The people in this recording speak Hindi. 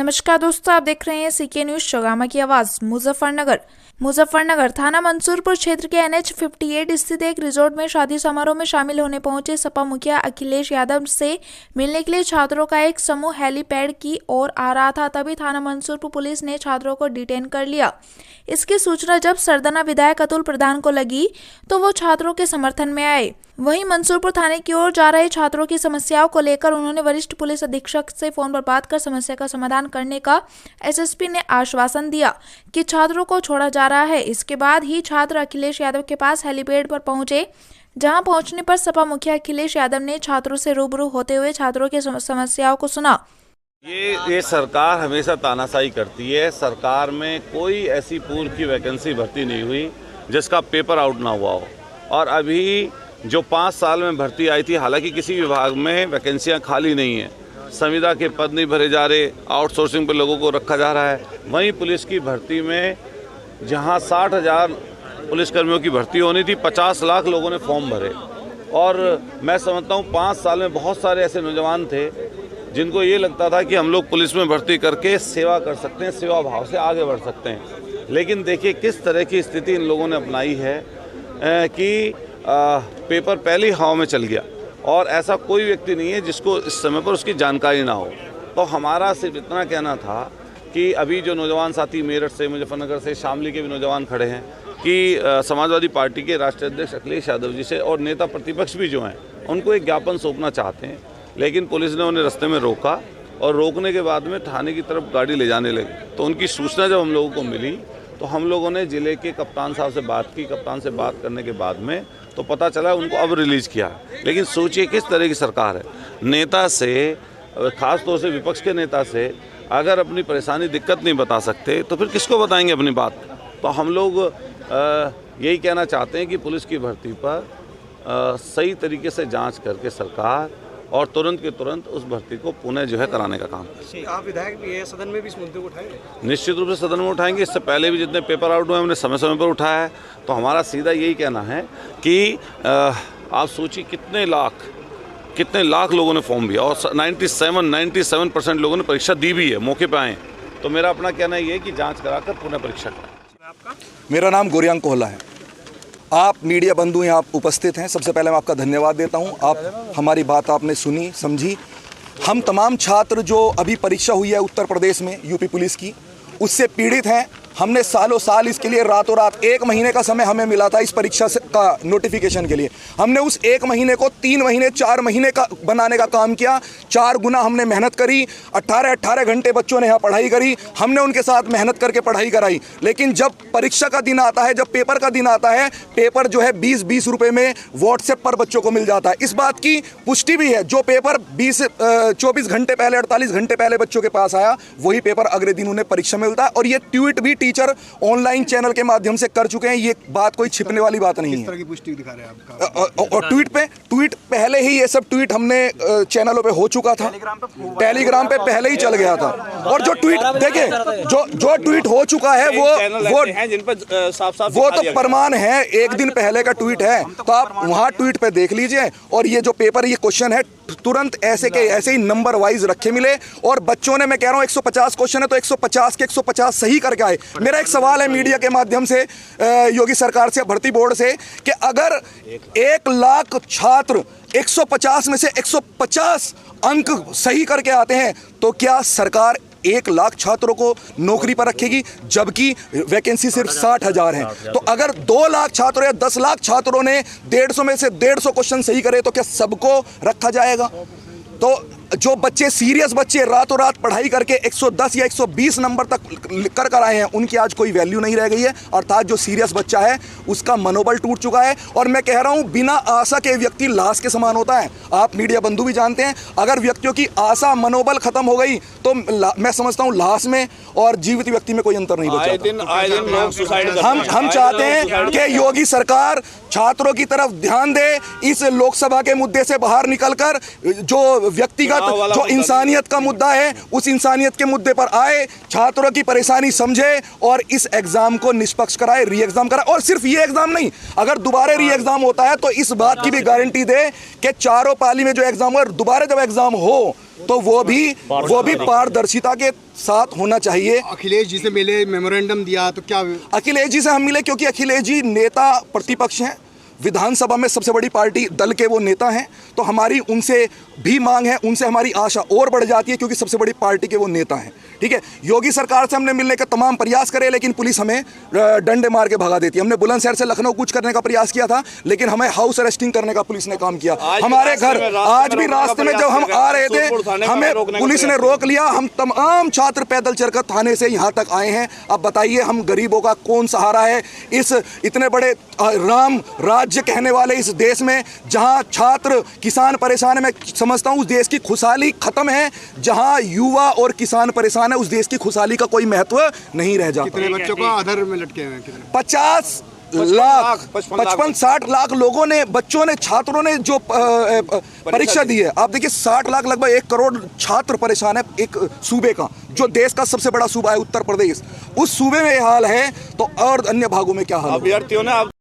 नमस्कार दोस्तों, आप देख रहे हैं सीके न्यूज शोगामा की आवाज। मुजफ्फरनगर थाना मंसूरपुर क्षेत्र के NH 58 स्थित एक रिजॉर्ट में शादी समारोह में शामिल होने पहुंचे सपा मुखिया अखिलेश यादव से मिलने के लिए छात्रों का एक समूह हेलीपैड की ओर आ रहा था। तभी थाना मंसूरपुर पुलिस ने छात्रों को डिटेन कर लिया। इसकी सूचना जब सरदाना विधायक अतुल प्रधान को लगी तो वो छात्रों के समर्थन में आए। वहीं मंसूरपुर थाने की ओर जा रहे छात्रों की समस्याओं को लेकर उन्होंने वरिष्ठ पुलिस अधीक्षक से फोन पर बात कर समस्या का समाधान करने का SSP ने आश्वासन दिया कि छात्रों को छोड़ा जा रहा है। इसके बाद ही छात्र अखिलेश यादव के पास हेलीपैड पर पहुंचे, जहां पहुंचने पर सपा मुखिया अखिलेश यादव ने छात्रों से रूबरू होते हुए छात्रों की समस्याओं को सुना। ये सरकार हमेशा तानाशाही करती है। सरकार में कोई ऐसी पूर्व की वैकेंसी भर्ती नहीं हुई जिसका पेपर आउट ना हुआ हो। और अभी जो 5 साल में भर्ती आई थी, हालांकि किसी विभाग में वैकेंसियां खाली नहीं हैं, संविदा के पद नहीं भरे जा रहे, आउटसोर्सिंग पर लोगों को रखा जा रहा है। वहीं पुलिस की भर्ती में जहां 60,000 पुलिसकर्मियों की भर्ती होनी थी, 50 लाख लोगों ने फॉर्म भरे। और मैं समझता हूं 5 साल में बहुत सारे ऐसे नौजवान थे जिनको ये लगता था कि हम लोग पुलिस में भर्ती करके सेवा कर सकते हैं, सेवा भाव से आगे बढ़ सकते हैं। लेकिन देखिए किस तरह की स्थिति इन लोगों ने अपनाई है कि पेपर पहली हवा में चल गया और ऐसा कोई व्यक्ति नहीं है जिसको इस समय पर उसकी जानकारी ना हो। तो हमारा सिर्फ इतना कहना था कि अभी जो नौजवान साथी मेरठ से, मुजफ्फरनगर से, शामली के भी नौजवान खड़े हैं कि समाजवादी पार्टी के राष्ट्रीय अध्यक्ष अखिलेश यादव जी से और नेता प्रतिपक्ष भी जो हैं उनको एक ज्ञापन सौंपना चाहते हैं, लेकिन पुलिस ने उन्हें रास्ते में रोका और रोकने के बाद में थाने की तरफ गाड़ी ले जाने लगी। तो उनकी सूचना जब हम लोगों को मिली तो हम लोगों ने ज़िले के कप्तान साहब से बात की। कप्तान से बात करने के बाद में तो पता चला उनको अब रिलीज़ किया। लेकिन सोचिए किस तरह की सरकार है। नेता से, ख़ास तौर से विपक्ष के नेता से अगर अपनी परेशानी दिक्कत नहीं बता सकते तो फिर किसको बताएंगे अपनी बात। तो हम लोग यही कहना चाहते हैं कि पुलिस की भर्ती पर सही तरीके से जांच करके सरकार और तुरंत के तुरंत उस भर्ती को पुनः जो है कराने का काम। आप विधायक भी है, सदन में भी इस मुद्दे को उठाएंगे? निश्चित रूप से सदन में उठाएंगे। इससे पहले भी जितने पेपर आउट हुए हमने समय समय पर उठाया है। तो हमारा सीधा यही कहना है कि आप सोचिए कितने लाख लोगों ने फॉर्म दिया और 97% लोगों ने परीक्षा दी भी है, मौके पर आए। तो मेरा अपना कहना ये है कि जाँच कराकर पुनः परीक्षा कराएं। आपका? मेरा नाम गोरियांग कोहला है। आप मीडिया बंधु यहाँ उपस्थित हैं, सबसे पहले मैं आपका धन्यवाद देता हूँ। आप हमारी बात आपने सुनी, समझी। हम तमाम छात्र जो अभी परीक्षा हुई है उत्तर प्रदेश में यूपी पुलिस की, उससे पीड़ित हैं। हमने सालों साल इसके लिए रातों रात 1 महीने का समय हमें मिला था इस परीक्षा का नोटिफिकेशन के लिए। हमने उस 1 महीने को 3 महीने 4 महीने का बनाने का काम किया। 4 गुना हमने मेहनत करी। 18 घंटे बच्चों ने यहाँ पढ़ाई करी। हमने उनके साथ मेहनत करके पढ़ाई कराई। लेकिन जब परीक्षा का दिन आता है, जब पेपर का दिन आता है, पेपर जो है 20-20 रुपये में व्हाट्सएप पर बच्चों को मिल जाता है। इस बात की पुष्टि भी है। जो पेपर 24 घंटे पहले, 48 घंटे पहले बच्चों के पास आया, वही पेपर अगले दिन उन्हें परीक्षा मिलता है। और ये ट्वीट भी टीचर ऑनलाइन चैनल के माध्यम से कर चुके हैं। ये बात कोई छिपने वाली बात नहीं है। किस तरह की पुष्टि दिखा रहे हैं आपका? और ट्वीट पहले ही, ये सब ट्वीट हमने चैनलों पे हो चुका था, टेलीग्राम पे पहले ही चल गया था। और जो ट्वीट देखिए, जो ट्वीट हो चुका है वो तो प्रमाण है, 1 दिन पहले का ट्वीट है। तो आप वहां ट्वीट पे देख लीजिए। और ये जो पेपर, ये क्वेश्चन है, तुरंत ऐसे ही नंबर वाइज रखे मिले। और बच्चों ने, मैं कह रहा हूँ 150 क्वेश्चन है तो 150 के 150 सही करके आए। मेरा एक सवाल है मीडिया के माध्यम से योगी सरकार से, भर्ती बोर्ड से, कि अगर 1 लाख छात्र 150 में से 150 अंक सही करके आते हैं तो क्या सरकार 1 लाख छात्रों को नौकरी पर रखेगी, जबकि वैकेंसी सिर्फ 60,000 है? तो अगर 2 लाख छात्रों या 10 लाख छात्रों ने 150 में से 150 क्वेश्चन सही करे तो क्या सबको रखा जाएगा? तो जो बच्चे, सीरियस बच्चे, रातों रात पढ़ाई करके 110 या 120 नंबर तक कर आए हैं, उनकी आज कोई वैल्यू नहीं रह गई है। अर्थात जो सीरियस बच्चा है उसका मनोबल टूट चुका है। और मैं कह रहा हूं, बिना आशा के व्यक्ति लाश के समान होता है। आप मीडिया बंधु भी जानते हैं, अगर व्यक्तियों की आशा, मनोबल खत्म हो गई तो मैं समझता हूं लाश में और जीवित व्यक्ति में कोई अंतर नहीं बचा। हम चाहते हैं कि योगी सरकार छात्रों की तरफ ध्यान दे। इस लोकसभा के मुद्दे से बाहर निकलकर जो व्यक्तिगत, जो इंसानियत का मुद्दा है, उस इंसानियत के मुद्दे पर आए, छात्रों की परेशानी समझे और इस एग्जाम को निष्पक्ष कराए, री एग्जाम कराए। और सिर्फ ये एग्जाम नहीं, अगर दोबारा री एग्जाम होता है तो इस बात की भी गारंटी दे कि चारों पाली में जो एग्जाम हो, दोबारा जब एग्जाम हो तो वो भी पारदर्शिता के साथ होना चाहिए। अखिलेश जी से मिले, मेमोरेंडम दिया, तो क्या अखिलेश जी से हम मिले क्योंकि अखिलेश जी नेता प्रतिपक्ष हैं, विधानसभा में सबसे बड़ी पार्टी दल के वो नेता हैं, तो हमारी उनसे भी मांग है, उनसे हमारी आशा और बढ़ जाती है क्योंकि सबसे बड़ी पार्टी के वो नेता हैं। ठीक है, योगी सरकार से हमने मिलने का तमाम प्रयास करे लेकिन पुलिस हमें डंडे मार के भगा देती है। हमने बुलंदशहर से लखनऊ कुछ करने का प्रयास किया था लेकिन हमें हाउस अरेस्टिंग करने का पुलिस ने काम किया। हमारे घर आज भी रास्ते में जब हम आ रहे थे हमें पुलिस ने रोक लिया। हम तमाम छात्र पैदल चलकर थाने से यहाँ तक आए हैं। अब बताइए हम गरीबों का कौन सहारा है इस इतने बड़े राम राज्य कहने वाले इस देश में, जहाँ छात्र किसान परेशान है। मैं समझता हूँ उस देश की खुशहाली खत्म है। जहाँ युवा और किसान परेशान है उस देश की खुशहाली का कोई महत्व नहीं रह जाता। कितने बच्चों का आधार में लटके हुए हैं? कितने? 50 लाख 55-60 लाख लोगों ने, बच्चों ने, छात्रों ने जो परीक्षा दी है। आप देखिए 60 लाख, लगभग 1 करोड़ छात्र परेशान है एक सूबे का, जो देश का सबसे बड़ा सूबा है उत्तर प्रदेश। उस सूबे में ये हाल है तो और अन्य भागों में क्या हाल है? अभ्यर्थियों ने